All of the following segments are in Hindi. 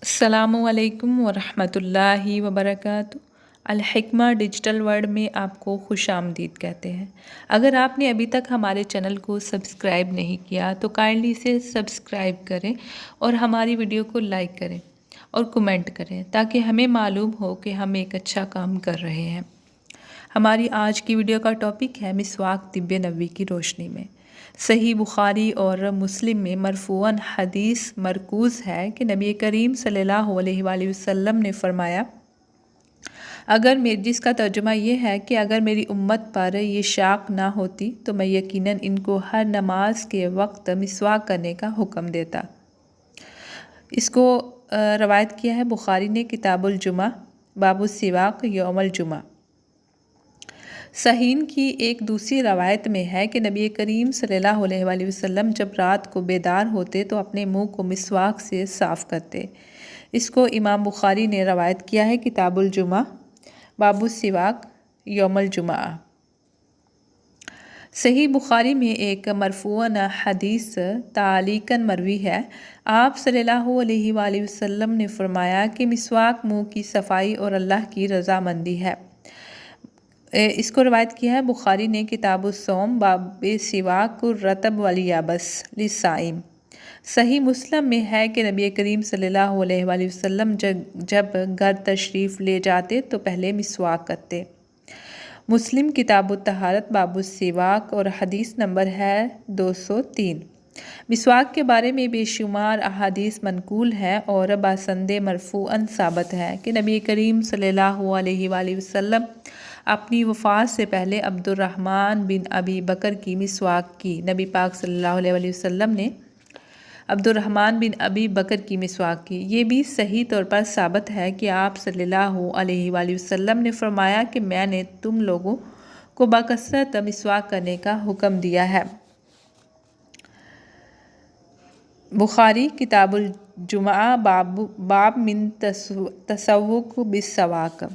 अस्सलामुअलैकुम वरहमतुल्लाहि वबरकातुहू। अल हिकमा डिजिटल वर्ल्ड में आपको खुश आमदीद कहते हैं। अगर आपने अभी तक हमारे चैनल को सब्सक्राइब नहीं किया तो काइंडली इसे सब्सक्राइब करें और हमारी वीडियो को लाइक करें और कमेंट करें ताकि हमें मालूम हो कि हम एक अच्छा काम कर रहे हैं। हमारी आज की वीडियो का टॉपिक है मिसवाक तिब्बे नबवी की रोशनी में। सही बुखारी और मुस्लिम में मरफूअन हदीस मरकूज़ है कि नबी करीम सल्लल्लाहु अलैहि वसल्लम ने फरमाया, जिसका तर्जुमा ये है कि अगर मेरी उम्मत पर ये शाख ना होती तो मैं यकीनन इनको हर नमाज के वक्त मिसवाक करने का हुक्म देता। इसको रवायत किया है बुखारी ने किताबुल जुमा बाबु सिवाक यौमल जुमा। सहीन की एक दूसरी रवायत में है कि नबी करीम सल्लल्लाहु अलैहि वसल्लम जब रात को बेदार होते तो अपने मुंह को मिसवाक से साफ़ करते। इसको इमाम बुखारी ने रवायत किया है किताबुल जुमा बाबु सिवाक यौमल जुमा। सही बुखारी में एक मरफूअन हदीस तालीकन मरवी है। आप सल्लल्लाहु अलैहि वसल्लम ने फरमाया कि मिसवाक मुंह की सफाई और अल्लाह की रज़ामंदी है। इसको रवायत किया है बुखारी ने किताबुस्सौम बाब सिवाक रतब वलियाबस लिसाइम। सही मुस्लिम में है कि नबी करीम सल्लल्लाहु अलैहि वसल्लम जब घर तशरीफ़ ले जाते तो पहले मिसवाक करते। मुस्लिम किताबुत तहारत बाबु सिवाक और हदीस नंबर है 203। मिसवाक के बारे में बेशुमार अहादीस मनकूल है और बासंदे मरफूअन साबित है कि नबी करीम सल्लल्लाहु अलैहि वसल्लम अपनी वफ़ात से पहले अब्दुर्रहमान बिन अबी बकर की मिसवाक की। नबी पाक सल्लल्लाहु अलैहि वसल्लम ने अब्दुर्रहमान बिन अबी बकर की मिसवाक की। ये भी सही तौर पर साबित है कि आप सल्लल्लाहु अलैहि वसल्लम ने फरमाया कि मैंने तुम लोगों को बकसरत मिसवाक करने का हुक्म दिया है। बुखारी किताबुल जुमा बाब मिन तसव्वुक बिस्सवाक।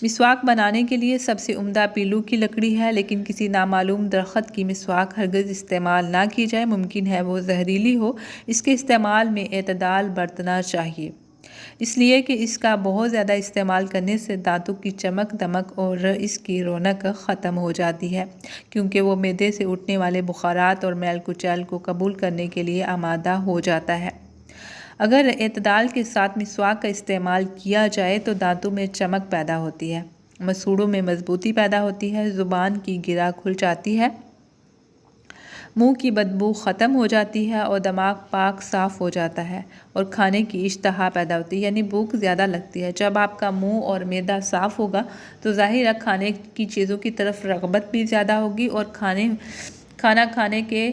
मिसवाक बनाने के लिए सबसे उम्दा पीलू की लकड़ी है, लेकिन किसी नामालूम दरख्त की मिसवाक हरगिज़ इस्तेमाल ना की जाए। मुमकिन है वो जहरीली हो। इसके इस्तेमाल में एतदाल बरतना चाहिए, इसलिए कि इसका बहुत ज़्यादा इस्तेमाल करने से दांतों की चमक दमक और इसकी रौनक ख़त्म हो जाती है, क्योंकि वो मैदे से उठने वाले बुखारात और मैल कुचैल को कबूल करने के लिए आमादा हो जाता है। अगर एतदाल के साथ मिसवाक का इस्तेमाल किया जाए तो दांतों में चमक पैदा होती है, मसूड़ों में मजबूती पैदा होती है, ज़ुबान की गिरा खुल जाती है, मुंह की बदबू ख़त्म हो जाती है और दिमाग पाक साफ़ हो जाता है और खाने की इश्तहा पैदा होती है, यानी भूख ज़्यादा लगती है। जब आपका मुंह और मैदा साफ़ होगा तो ज़ाहिर है खाने की चीज़ों की तरफ रग़बत भी ज़्यादा होगी और खाना खाने के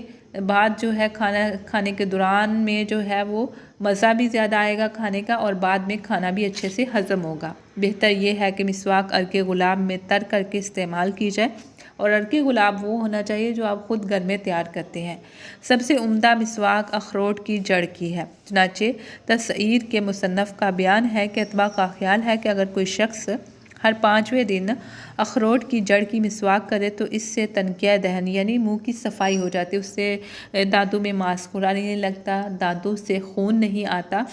बाद जो है खाना खाने के दौरान में जो है वो मज़ा भी ज़्यादा आएगा खाने का और बाद में खाना भी अच्छे से हज़म होगा। बेहतर ये है कि मिसवाक अर्के गुलाब में तर करके इस्तेमाल की जाए और अर्के गुलाब वो होना चाहिए जो आप ख़ुद घर में तैयार करते हैं। सबसे उम्दा मिसवाक अखरोट की जड़ की है। चनाचे तसईर के मुसन्नफ़ का बयान है कि अतबा का ख्याल है कि अगर कोई शख्स हर 5वें दिन अखरोट की जड़ की मिसवाक करे तो इससे तनकिया दहन यानी मुंह की सफाई हो जाती है, उससे दांतों में मांसखुरा नहीं लगता, दांतों से खून नहीं आता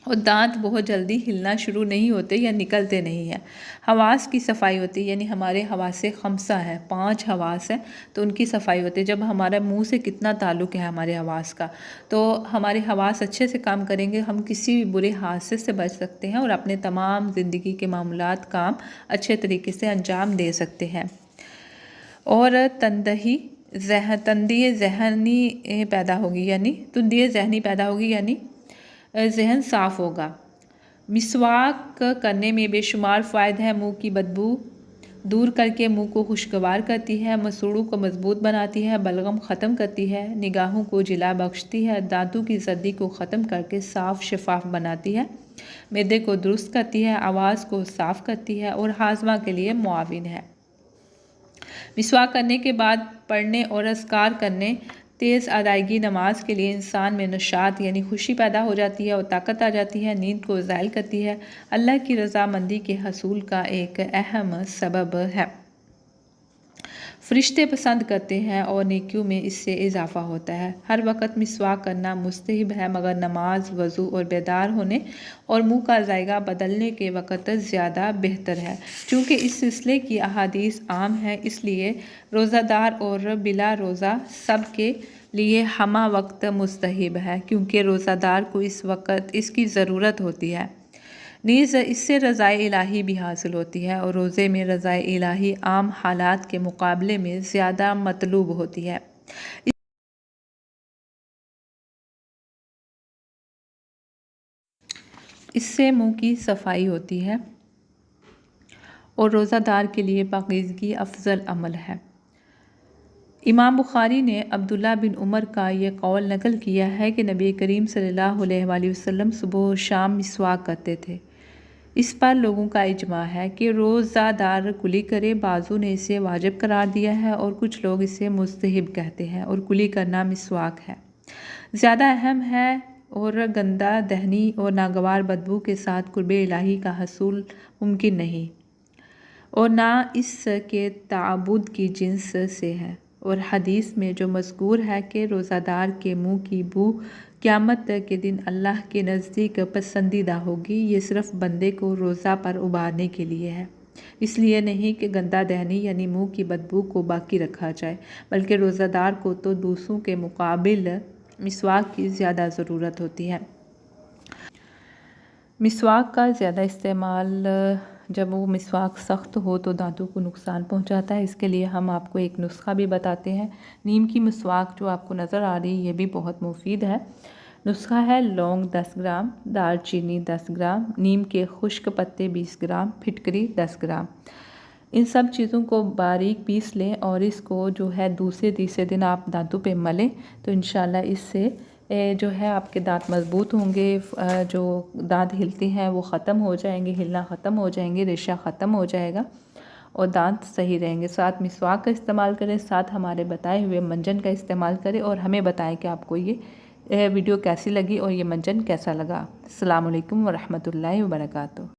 और दांत बहुत जल्दी हिलना शुरू नहीं होते या निकलते नहीं हैं। हवास की सफाई होती है, यानी हमारे हवासे खमसा है, 5 हवास हैं, तो उनकी सफाई होती है। जब हमारा मुंह से कितना ताल्लुक़ है हमारे हवास का, तो हमारे हवास अच्छे से काम करेंगे, हम किसी भी बुरे हादसे से बच सकते हैं और अपने तमाम ज़िंदगी के मामूलात काम अच्छे तरीके से अंजाम दे सकते हैं। और तंदी जहनी पैदा होगी, यानी जहन साफ़ होगा। मिसवाक करने में बेशुमार फ़ायदे हैं। मुंह की बदबू दूर करके मुंह को खुशगवार करती है, मसूड़ों को मजबूत बनाती है, बलगम ख़त्म करती है, निगाहों को जिला बख्शती है, दांतों की सर्दी को ख़त्म करके साफ़ शफाफ बनाती है, मैदे को दुरुस्त करती है, आवाज़ को साफ़ करती है और हाजमा के लिए मुआविन है। मिसवाक करने के बाद पढ़ने और अस्कार करने तेज़ अदायगी नमाज के लिए इंसान में नशात यानी खुशी पैदा हो जाती है और ताकत आ जाती है, नींद को ज़ायल करती है, अल्लाह की रज़ामंदी के हसूल का एक अहम सबब है। फरिश्ते पसंद करते हैं और नेकियों में इससे इजाफ़ा होता है। हर वक्त मिसवाक करना मुस्तहब है, मगर नमाज, वज़ू और बेदार होने और मुंह का जायगा बदलने के वक़्त ज़्यादा बेहतर है। चूँकि इस सिलसिले की अहादीस आम है, इसलिए रोज़ादार और बिला रोज़ा सब के लिए हमा वक्त मुस्तहब है, क्योंकि रोज़ादार को इस वक्त इसकी ज़रूरत होती है। नीज़ इससे रज़ाए इलाही भी हासिल होती है और रोज़े में रज़ाए इलाही आम हालात के मुकाबले में ज़्यादा मतलूब होती है। इससे मुंह की सफाई होती है और रोज़ादार के लिए पाकीज़गी अफजल अमल है। इमाम बुखारी ने अब्दुल्ला बिन उमर का ये कौल नकल किया है कि नबी करीम सल्लल्लाहु अलैहि वसल्लम सुबह और शाम मिसवाक करते थे। इस पर लोगों का इजमा है कि रोज़ादार कुली करे। बाज़ू ने इसे वाजिब करार दिया है और कुछ लोग इसे मुस्तहब कहते हैं और कुली करना मिसवाक है ज़्यादा अहम है और गंदा दहनी और नागवार बदबू के साथ कुर्बे इलाही का हसूल मुमकिन नहीं और ना इसके ताबुद की जिन्स से है। और हदीस में जो मज़कूर है कि रोज़ादार के मुंह की बू क़यामत के दिन अल्लाह के नज़दीक पसंदीदा होगी, ये सिर्फ़ बंदे को रोज़ा पर उबारने के लिए है, इसलिए नहीं कि गंदा दहनी यानी मुंह की बदबू को बाकी रखा जाए, बल्कि रोज़ादार को तो दूसरों के मुकाबिल मिसवाक की ज़्यादा ज़रूरत होती है। मिसवाक का ज़्यादा इस्तेमाल जब वो मिसवाक सख्त हो तो दांतों को नुकसान पहुंचाता है। इसके लिए हम आपको एक नुस्खा भी बताते हैं। नीम की मिसवाक जो आपको नज़र आ रही है ये भी बहुत मुफीद है। नुस्खा है लौंग 10 ग्राम, दालचीनी 10 ग्राम, नीम के खुश्क पत्ते 20 ग्राम, फिटकरी 10 ग्राम। इन सब चीज़ों को बारीक पीस लें और इसको जो है दूसरे तीसरे दिन आप दांतों पे मलें तो इंशाल्लाह इससे जो है आपके दांत मज़बूत होंगे, जो दांत हिलते हैं वो ख़त्म हो जाएंगे, हिलना ख़त्म हो जाएंगे, रेशा ख़त्म हो जाएगा और दांत सही रहेंगे। साथ मिसवाक का इस्तेमाल करें, साथ हमारे बताए हुए मंजन का इस्तेमाल करें और हमें बताएं कि आपको ये वीडियो कैसी लगी और ये मंजन कैसा लगा। अस्सलामु अलैकुम व रहमतुल्लाहि व बरकातुहू।